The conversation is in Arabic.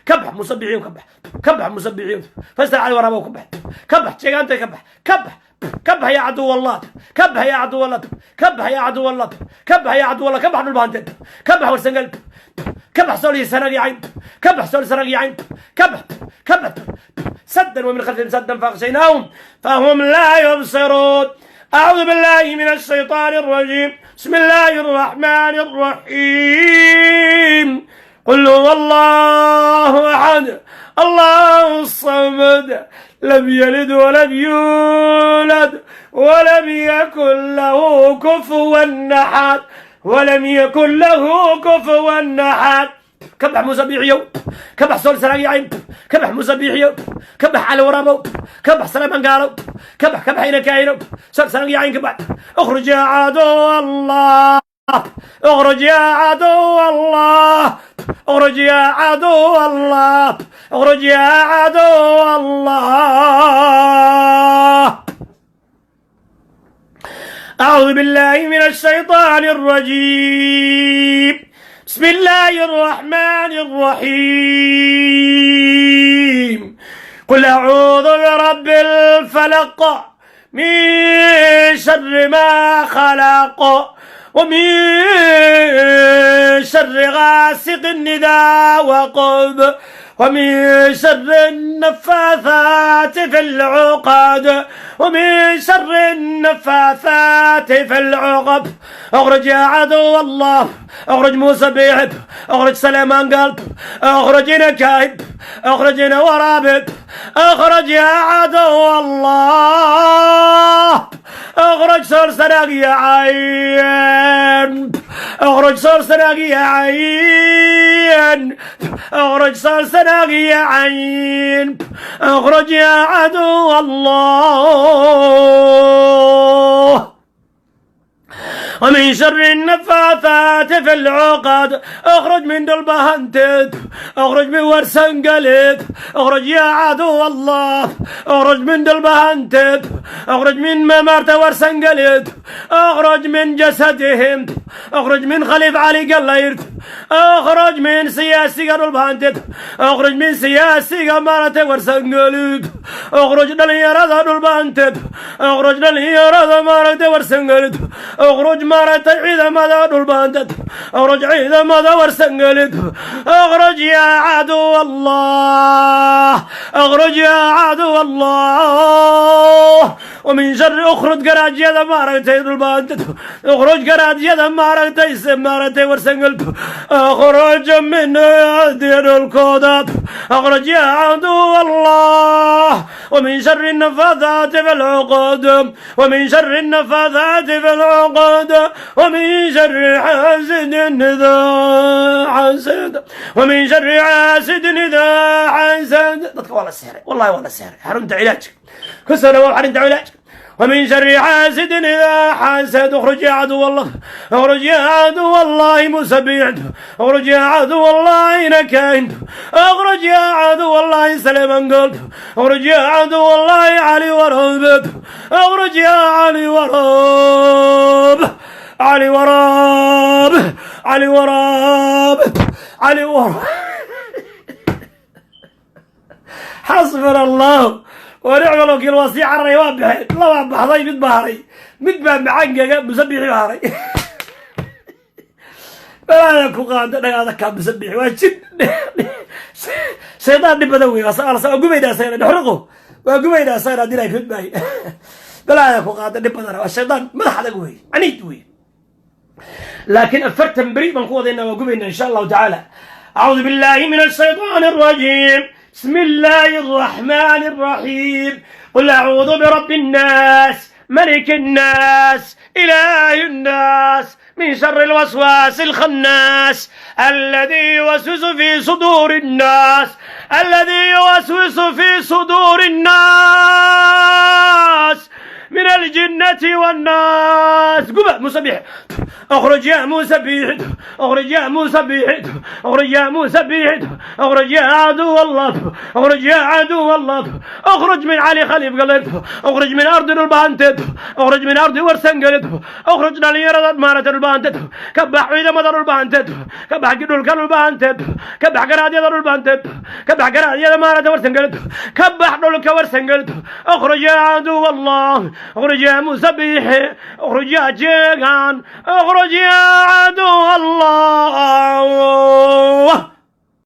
كبح مسبحين كبح كبح مسبحين فاستر علي ورابه كبح كبح شيغانته كبح كبح كبح يا عدو الله كبح يا عدو الله كبح يا عدو الله كبح يا عدو الله كبح البانتد كبح ورسنقل كبح سولي سرق يا عين كبح سولي سرق يا عين كبح كبح سدا ومن خلفهم سدا فاغشيناهم فهم لا يبصرون. أعوذ بالله من الشيطان الرجيم. بسم الله الرحمن الرحيم. قل هو الله أحد الله الصمد لم يلد ولم يولد ولم يكن له كفوا أحد ولم يكن له كفوا أحد. كبح مسبيحيو كبح سول سراقي عين كبح مسبيحيو كبح على ورابو كبح سلام قالو كبح كبح هنا كاينو سول سراقي عين كبح. اخرج يا عدو الله اخرج يا عدو الله اخرج يا عدو الله اخرج يا عدو الله. أعوذ بالله من الشيطان الرجيم. بسم الله الرحمن الرحيم. قل أعوذ برب الفلق من شر ما خلق ومن شر غاسق إذا وقب ومن شر النفاثات في العقد ومن شر النفاثات في العقد. اخرج يا عدو الله اخرج موسى بيحب اخرج سليمان قلب اخرج نكايب اخرج ورابب اخرج يا عدو الله اخرج سرسراق يا عين اخرج سرسراق يا عين اخرج سرسراق يا عين اخرج يا عدو الله. ومن شر النفاثات في العقد اخرج من دلبهنتد اخرج من ورسنقلب اخرج يا عدو الله اخرج من دلبهنتد اخرج من ممارت ورسنقلب اخرج من جسدهم اخرج من خليف علي قليرت اخرج من سياسي دلبهنتد اخرج من سياسي مارت ورسنقلب اخرج دليرة دلبهنتد اخرج دليرة مارت ورسنقلب اخرج مرت عيدا ماذا دلباندت اخرج عيدا ماذا ورسنقلت اخرج يا عدو الله اخرج يا عدو الله. ومن شر اخرج قراج يدا مارتي دلباندت اخرج قراج يدا مارتي ورسنقلت اخرج من دير الكودات اخرج يا عدو الله. ومن شر النفاثات في العقد ومن شر النفاثات في العقد ومن شر حاسد إذا حسد ومن شر حاسد إذا حسد. والله السحر والله والله السحر حرمت علاجك كسر وحرمت علاجك. ومن شر حاسد إذا حسد اخرج يا عدو الله اخرج يا عدو الله مسبح اخرج يا عدو الله نكاين اخرج يا عدو الله سليمان قلب اخرج يا عدو الله علي وراب اخرج يا علي وراب علي وراب علي وراب علي وراب. حسبنا الله ونعم الوكيل. وصيح الريوان بحيث الله بحضي مد بهري مد بعنقه مسبح بهري فلا يكون قادر هذا كان مسبح واجد شيطان بدوي وقبيدا سير نحرقه وقبيدا سير هذه لا يفيد باي فلا يكون قادر بدوي والشيطان ما حدا قوي عنيد قوي لكن أفرت بريء من قوة إنه وقبينا إن شاء الله تعالى. أعوذ بالله من الشيطان الرجيم. بسم الله الرحمن الرحيم. قل أعوذ برب الناس ملك الناس إله الناس من شر الوسواس الخناس الذي يوسوس في صدور الناس الذي يوسوس في صدور الناس من الجنة والناس. قبع مسبح اخرج يا مسبح اخرج يا مسبح اخرج يا مسبح اخرج يا عدو الله اخرج يا عدو الله اخرج من علي خليف قلب اخرج من ارض البانتد اخرج من ارض ورسن قلب اخرج دليرة مارة البانتد كبح عيد مدر البانتد كبح قدر الكل البانتد كبح قراد يدر البانتد كبح قرار يا مارة ورسن قلب كبح دولك ورسن قلب اخرج يا عدو الله اخرج يا مسبح اخرج يا جيغان اخرج يا